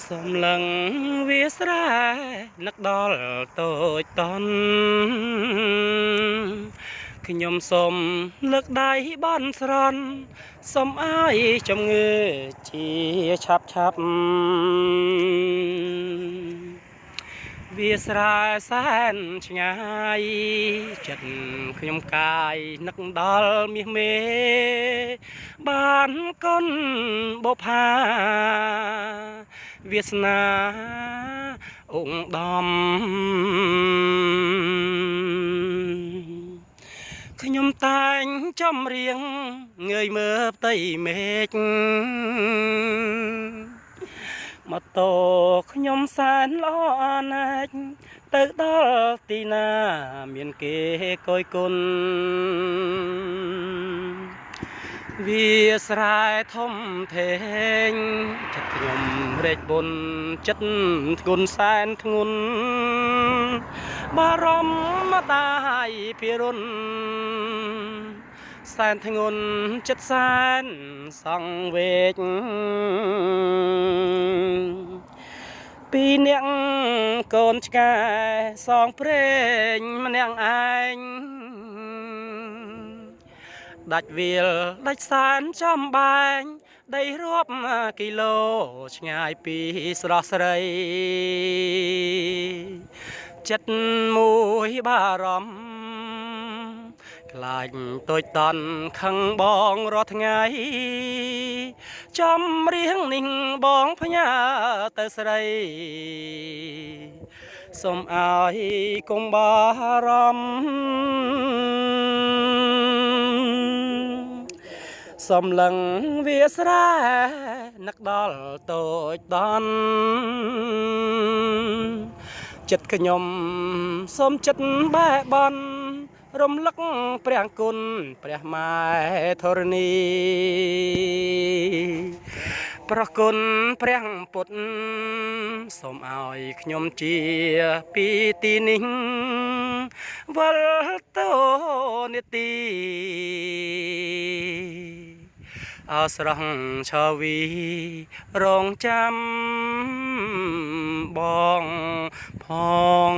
សូមលឹងវាស្រែនឹកដល់តូចតន់ខ្ញុំសូមលើកដៃបន់ស្រន់សូមឲ្យជំងឺជាឆាប់វាស្រែសែនឆ្ងាយចិត្តខ្ញុំកាយនឹកដល់មាសមេបានកូនបុប្ផាវាសនាអង្គដំខ្ញុំតែងចំរៀងងើយមើលផ្ទៃមេឃម៉ូតូខ្ញុំសែនល្អណាស់ទៅដល់ទីណាមានគេគយគុណវាស្រែធំធេងចិត្តខ្ញុំរែកបុនចិត្តធ្ងន់សែនធ្ងន់បារម្ភម្ដាយពិរុនសែនធ្ងន់ចិត្តសែនសង្វេគពីរនាក់កូនឆ្កែសងព្រេងម្នាក់ឯងដាច់វាលដាច់សែនចំបែងដីរាប់គីឡូឆ្ងាយពីស្រស់ស្រីចិត្តមួយបារម្ភខ្លាចតូចតន់ខឹងបងរាល់ថ្ងៃចំរៀងនេះបងផ្ញើទៅស្រីសូមឲ្យកុំបារម្ភសំឡឹងវាស្រែនឹកដល់តូចតន់ចិត្តខ្ញុំសូមចិត្តបែបន់រំលឹកព្រះគុណព្រះម៉ែធរណីប្រគុណព្រះពុទ្ធសូមឲ្យខ្ញុំជាពីទីនេះវិលទៅនិតិអស្រងឆវីរងចាំបងផង